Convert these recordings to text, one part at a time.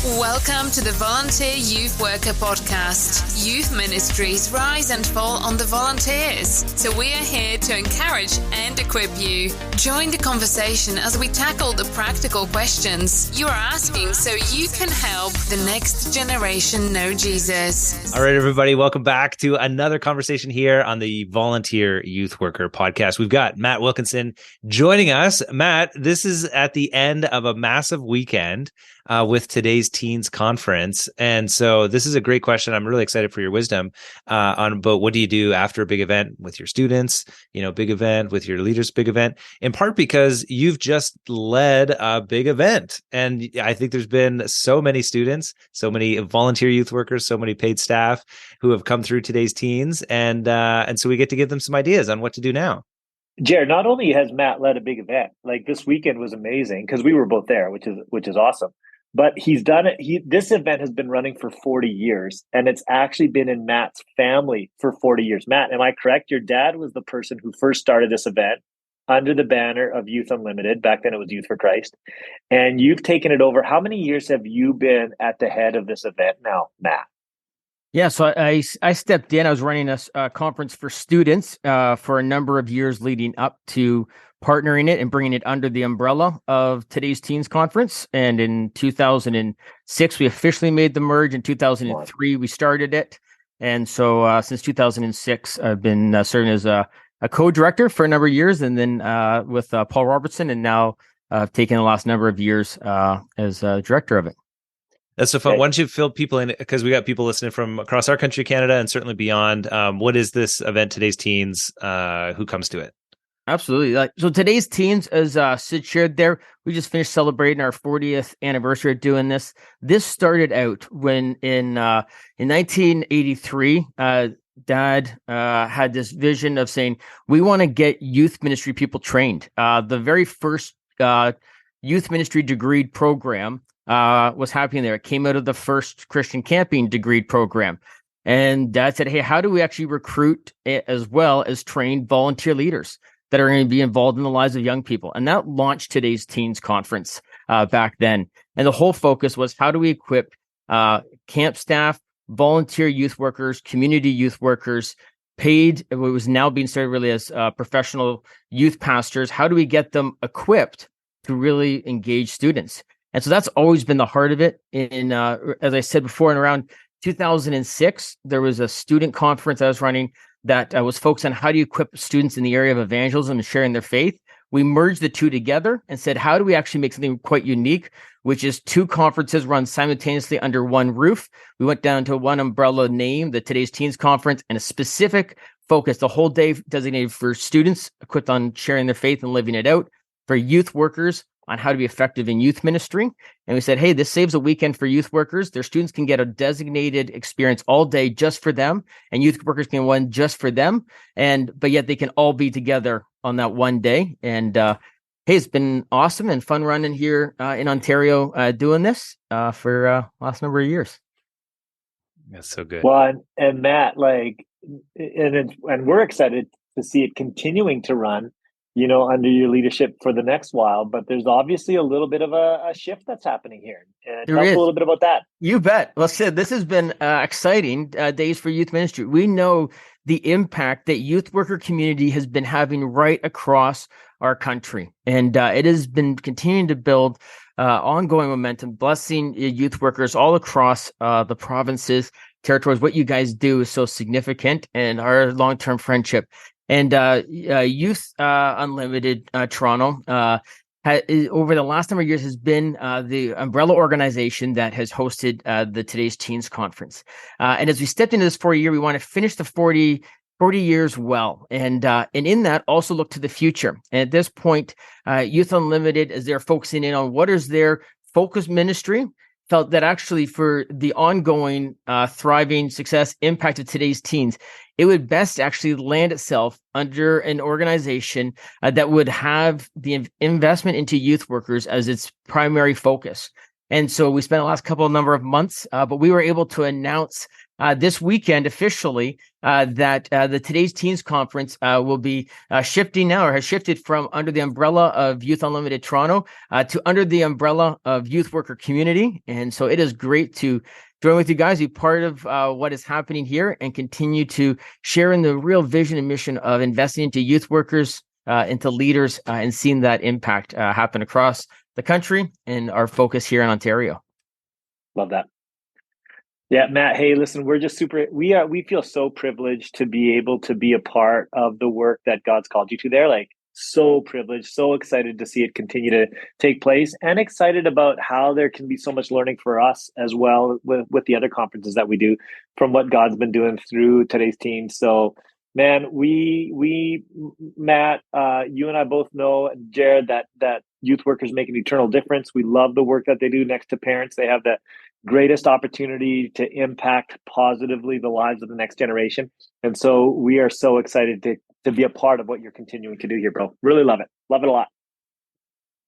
Welcome to the Volunteer Youth Worker Podcast. Youth ministries rise and fall on the volunteers. So we are here to encourage and equip you. Join the conversation as we tackle the practical questions you are asking so you can help the next generation know Jesus. All right, everybody, welcome back to another conversation here on the Volunteer Youth Worker Podcast. We've got Matt Wilkinson joining us. Matt, this is at the end of a massive weekend with today's Teens Conference. And so this is a great question. I'm really excited for your wisdom but what do you do after a big event with your students, big event with your leaders, big event, in part because you've just led a big event. And I think there's been so many students, so many volunteer youth workers, so many paid staff who have come through today's teens. And so we get to give them some ideas on what to do now. Jared, not only has Matt led a big event, like this weekend was amazing because we were both there, which is awesome. But he's done it. This event has been running for 40 years, and it's actually been in Matt's family for 40 years. Matt, am I correct? Your dad was the person who first started this event under the banner of Youth Unlimited. Back then it was Youth for Christ. And you've taken it over. How many years have you been at the head of this event now, Matt? Yeah, so I stepped in. I was running a conference for students for a number of years leading up to partnering it and bringing it under the umbrella of today's Teens Conference. And in 2006, we officially made the merge. In 2003, we started it. And so since 2006, I've been serving as a co-director for a number of years, and then with Paul Robertson, and now taken the last number of years as director of it. That's so fun. Why don't you fill people in, because we got people listening from across our country, Canada, and certainly beyond. What is this event, Today's Teens? Who comes to it? Absolutely. So Today's Teens, as Sid shared there, we just finished celebrating our 40th anniversary of doing this. This started out when in 1983, Dad had this vision of saying, we want to get youth ministry people trained. The very first youth ministry degree program was happening there. It came out of the first Christian camping degree program. And Dad said, hey, how do we actually recruit as well as train volunteer leaders that are going to be involved in the lives of young people? And that launched Today's Teens Conference back then. And the whole focus was, how do we equip camp staff, volunteer youth workers, community youth workers, paid, what was now being started really as professional youth pastors? How do we get them equipped to really engage students? And so that's always been the heart of it. In as I said before, in around 2006, there was a student conference I was running that was focused on how do you equip students in the area of evangelism and sharing their faith. We merged the two together and said, how do we actually make something quite unique, which is two conferences run simultaneously under one roof? We went down to one umbrella name, the Today's Teens Conference, and a specific focus, the whole day designated for students equipped on sharing their faith and living it out, for youth workers on how to be effective in youth ministry. And we said, hey, this saves a weekend for youth workers. Their students can get a designated experience all day just for them, and youth workers can one just for them. But yet they can all be together on that one day. And hey, it's been awesome and fun running here in Ontario doing this for last number of years. That's so good. Well, and Matt, and we're excited to see it continuing to run, under your leadership for the next while. But there's obviously a little bit of a shift that's happening here. Tell us a little bit about that. You bet. Well, Sid, this has been exciting days for youth ministry. We know the impact that youth worker community has been having right across our country. And it has been continuing to build ongoing momentum, blessing youth workers all across the provinces, territories. What you guys do is so significant, and our long-term friendship. And Youth Unlimited Toronto, over the last number of years, has been the umbrella organization that has hosted the Today's Teens Conference. And as we stepped into this 40 year, we want to finish the 40 years well. And in that, also look to the future. And at this point, Youth Unlimited, as they're focusing in on what is their focus ministry, felt that actually for the ongoing thriving success impact of today's teens, it would best actually land itself under an organization that would have the investment into youth workers as its primary focus. And so we spent the last number of months, but we were able to announce this weekend officially that the Today's Teens Conference will be shifting now, or has shifted from under the umbrella of Youth Unlimited Toronto to under the umbrella of Youth Worker Community. And so it is great to join with you guys, be part of what is happening here, and continue to share in the real vision and mission of investing into youth workers, into leaders, and seeing that impact happen across the country and our focus here in Ontario. Love that. Yeah, Matt, hey, listen, we're just we feel so privileged to be able to be a part of the work that God's called you to there. Like, so privileged, so excited to see it continue to take place, and excited about how there can be so much learning for us as well with the other conferences that we do from what God's been doing through Today's Teens. So, man, we Matt, you and I both know, Jared, that youth workers make an eternal difference. We love the work that they do next to parents. They have the greatest opportunity to impact positively the lives of the next generation. And so we are so excited to be a part of what you're continuing to do here, bro. Really love it. Love it a lot.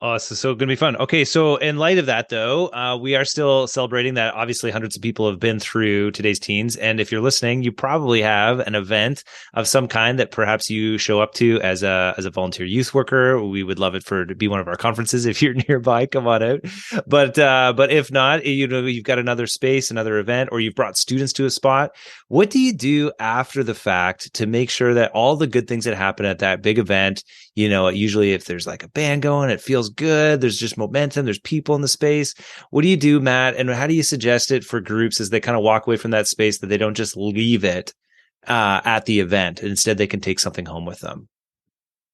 Oh, this is so going to be fun. Okay, so in light of that, though, we are still celebrating that obviously hundreds of people have been through Today's Teens. And if you're listening, you probably have an event of some kind that perhaps you show up to as a volunteer youth worker. We would love it to be one of our conferences. If you're nearby, come on out. But if not, you've got another space, another event, or you've brought students to a spot. What do you do after the fact to make sure that all the good things that happen at that big event, usually if there's like a band going, it feels good, there's just momentum, there's people in the space. What do you do, Matt, and how do you suggest it for groups as they kind of walk away from that space, that they don't just leave it at the event, and instead they can take something home with them?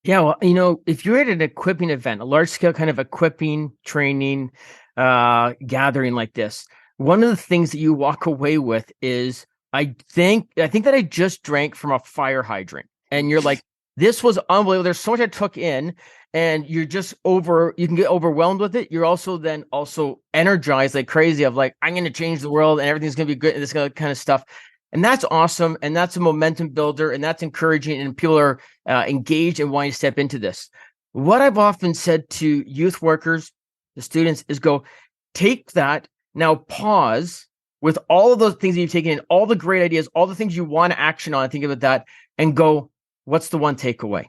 Yeah, well, if you're at an equipping event, a large scale kind of equipping, training, gathering like this, one of the things that you walk away with is, I think that I just drank from a fire hydrant, and you're like, this was unbelievable. There's so much I took in, and you can get overwhelmed with it. You're also energized like crazy of like, I'm going to change the world and everything's going to be good and this kind of stuff. And that's awesome. And that's a momentum builder, and that's encouraging, and people are engaged and wanting to step into this. What I've often said to youth workers, the students, is go take that, now pause with all of those things that you've taken in, all the great ideas, all the things you want to action on, think about that, and go, what's the one takeaway?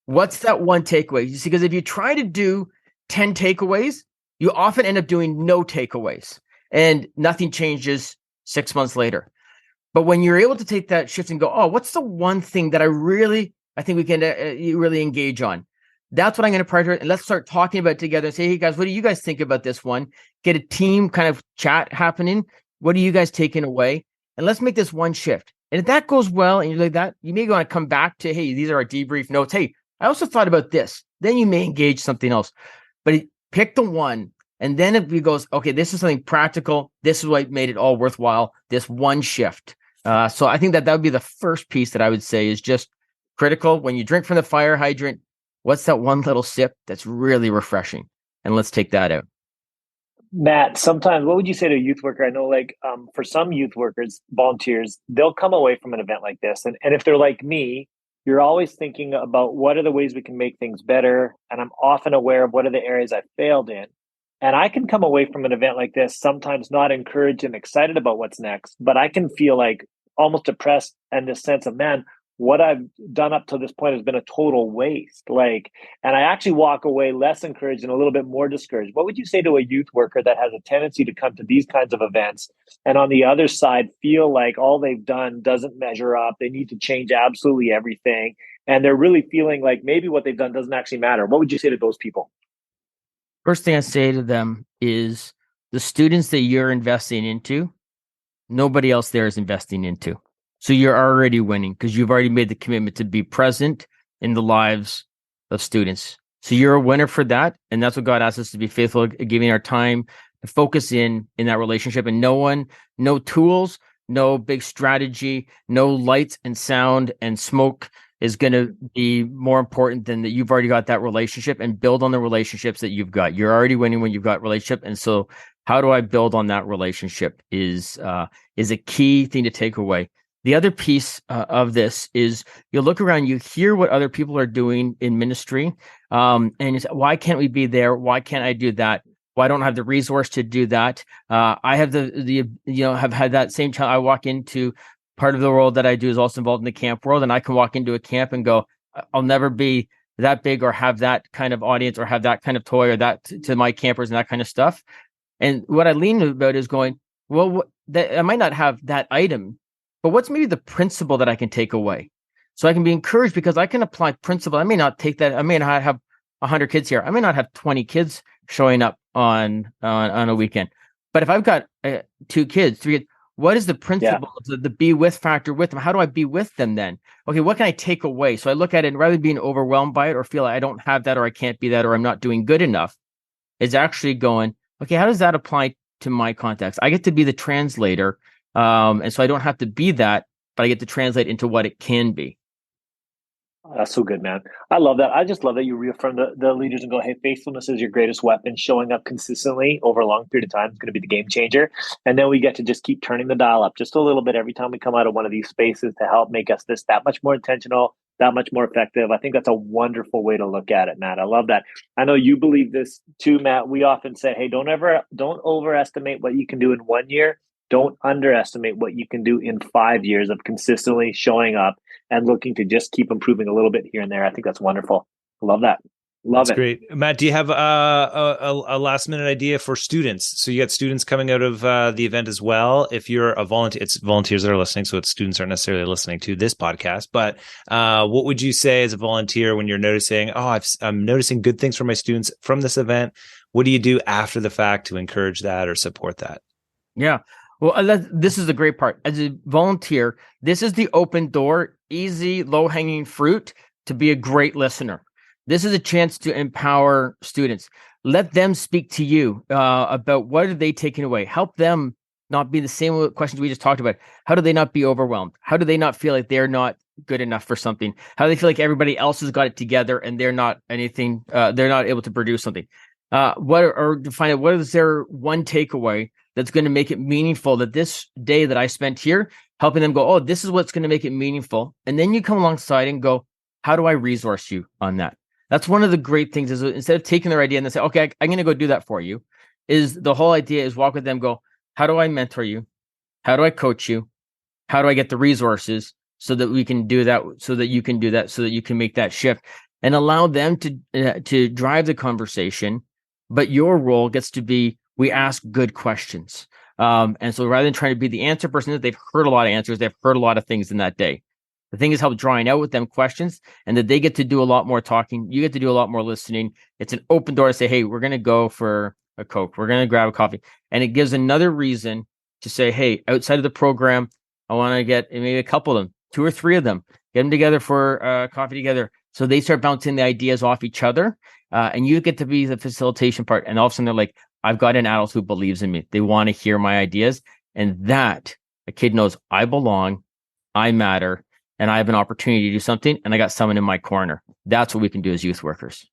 What's that one takeaway? You see, because if you try to do 10 takeaways, you often end up doing no takeaways, and nothing changes 6 months later. But when you're able to take that shift and go, oh, what's the one thing that I think we can really engage on? That's what I'm going to prioritize. And let's start talking about it together and say, hey guys, what do you guys think about this one? Get a team kind of chat happening. What are you guys taking away? And let's make this one shift. And if that goes well and you're like that, you may want to come back to, hey, these are our debrief notes. Hey, I also thought about this. Then you may engage something else. But pick the one. And then if it goes, okay, this is something practical. This is what made it all worthwhile. This one shift. So I think that would be the first piece that I would say is just critical. When you drink from the fire hydrant, what's that one little sip that's really refreshing? And let's take that out. Matt, sometimes what would you say to a youth worker? I know, like, for some youth workers, volunteers, they'll come away from an event like this. And if they're like me, you're always thinking about what are the ways we can make things better. And I'm often aware of what are the areas I failed in. And I can come away from an event like this, sometimes not encouraged and excited about what's next, but I can feel like almost depressed and this sense of, man, what I've done up to this point has been a total waste. And I actually walk away less encouraged and a little bit more discouraged. What would you say to a youth worker that has a tendency to come to these kinds of events and on the other side feel like all they've done doesn't measure up? They need to change absolutely everything. And they're really feeling like maybe what they've done doesn't actually matter. What would you say to those people? First thing I say to them is the students that you're investing into, nobody else there is investing into. So you're already winning because you've already made the commitment to be present in the lives of students. So you're a winner for that. And that's what God asks us to be faithful at, giving our time to focus in that relationship. And no tools, no big strategy, no lights and sound and smoke is going to be more important than that. You've already got that relationship, and build on the relationships that you've got. You're already winning when you've got relationship. And so how do I build on that relationship is a key thing to take away. The other piece of this is you look around, you hear what other people are doing in ministry, and you say, why can't we be there? Why can't I do that? Well, I don't have the resource to do that. I have have had that same challenge. I walk into part of the world that I do is also involved in the camp world, and I can walk into a camp and go, I'll never be that big or have that kind of audience or have that kind of toy or that to my campers and that kind of stuff. And what I lean about is going, well, I might not have that item, but what's maybe the principle that I can take away? So I can be encouraged because I can apply principle. I may not take that. I may not have 100 kids here. I may not have 20 kids showing up on a weekend. But if I've got 2 kids, 3 kids, what is the principle of the be with factor with them? How do I be with them then? Okay, what can I take away? So I look at it and rather than being overwhelmed by it or feel like I don't have that or I can't be that or I'm not doing good enough, is actually going, okay, how does that apply to my context? I get to be the translator. And so I don't have to be that, but I get to translate into what it can be. That's so good, man. I love that. I just love that you reaffirm the leaders and go, hey, faithfulness is your greatest weapon. Showing up consistently over a long period of time is going to be the game changer. And then we get to just keep turning the dial up just a little bit every time we come out of one of these spaces to help make us that much more intentional, that much more effective. I think that's a wonderful way to look at it, Matt. I love that. I know you believe this too, Matt. We often say, hey, don't overestimate what you can do in 1 year. Don't underestimate what you can do in 5 years of consistently showing up and looking to just keep improving a little bit here and there. I think that's wonderful. Love that. Love it. Great. Matt, do you have a last minute idea for students? So you got students coming out of the event as well. If you're a volunteer, it's volunteers that are listening, so it's students aren't necessarily listening to this podcast. But what would you say as a volunteer when you're noticing, I'm noticing good things from my students from this event? What do you do after the fact to encourage that or support that? Yeah. Well, this is the great part. As a volunteer, this is the open door, easy, low-hanging fruit to be a great listener. This is a chance to empower students. Let them speak to you about what are they taking away. Help them not be the same questions we just talked about. How do they not be overwhelmed? How do they not feel like they're not good enough for something? How do they feel like everybody else has got it together and they're not anything? They're not able to produce something. To find out what is their one takeaway that's going to make it meaningful, that this day that I spent here, helping them go, oh, this is what's going to make it meaningful. And then you come alongside and go, how do I resource you on that? That's one of the great things is instead of taking their idea and they say, okay, I'm going to go do that for you, is the whole idea is walk with them, go, how do I mentor you? How do I coach you? How do I get the resources so that we can do that, so that you can do that, so that you can make that shift and allow them to drive the conversation. But your role gets to be, we ask good questions. And so rather than trying to be the answer person, they've heard a lot of answers. They've heard a lot of things in that day. The thing is help drawing out with them questions and that they get to do a lot more talking. You get to do a lot more listening. It's an open door to say, hey, we're going to go for a Coke. We're going to grab a coffee. And it gives another reason to say, hey, outside of the program, I want to get maybe a couple of them, 2 or 3 of them, get them together for coffee together. So they start bouncing the ideas off each other. And you get to be the facilitation part. And all of a sudden they're like, I've got an adult who believes in me. They want to hear my ideas. And that a kid knows I belong, I matter, and I have an opportunity to do something. And I got someone in my corner. That's what we can do as youth workers.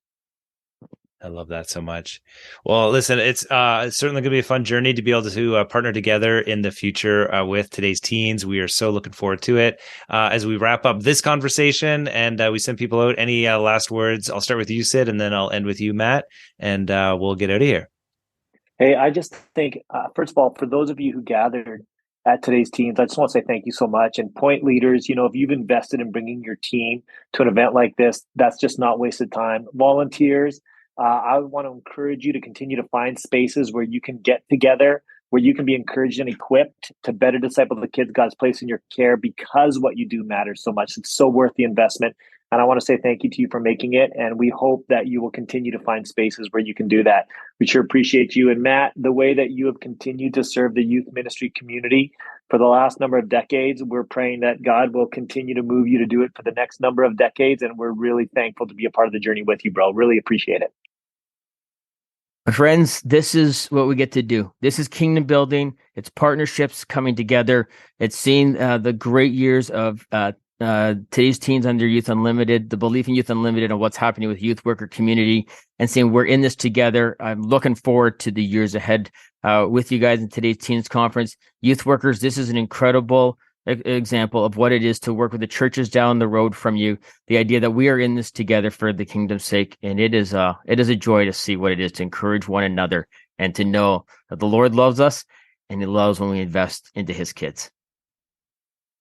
I love that so much. Well, listen, it's certainly going to be a fun journey to be able to partner together in the future with today's teens. We are so looking forward to it. As we wrap up this conversation and we send people out, any last words? I'll start with you, Sid, and then I'll end with you, Matt, and we'll get out of here. Hey, I just think, first of all, for those of you who gathered at today's teams, I just want to say thank you so much. And point leaders, if you've invested in bringing your team to an event like this, that's just not wasted time. Volunteers, I want to encourage you to continue to find spaces where you can get together, where you can be encouraged and equipped to better disciple the kids God's placed in your care, because what you do matters so much. It's so worth the investment. And I want to say thank you to you for making it. And we hope that you will continue to find spaces where you can do that. We sure appreciate you. And Matt, the way that you have continued to serve the youth ministry community for the last number of decades, we're praying that God will continue to move you to do it for the next number of decades. And we're really thankful to be a part of the journey with you, bro. Really appreciate it. My friends, this is what we get to do. This is kingdom building. It's partnerships coming together. It's seeing the great years of today's teens under Youth Unlimited, the belief in Youth Unlimited and what's happening with youth worker community, and saying we're in this together. I'm looking forward to the years ahead with you guys in today's teens conference. Youth workers, this is an incredible example of what it is to work with the churches down the road from you. The idea that we are in this together for the kingdom's sake, and it is a joy to see what it is to encourage one another and to know that the Lord loves us and he loves when we invest into his kids.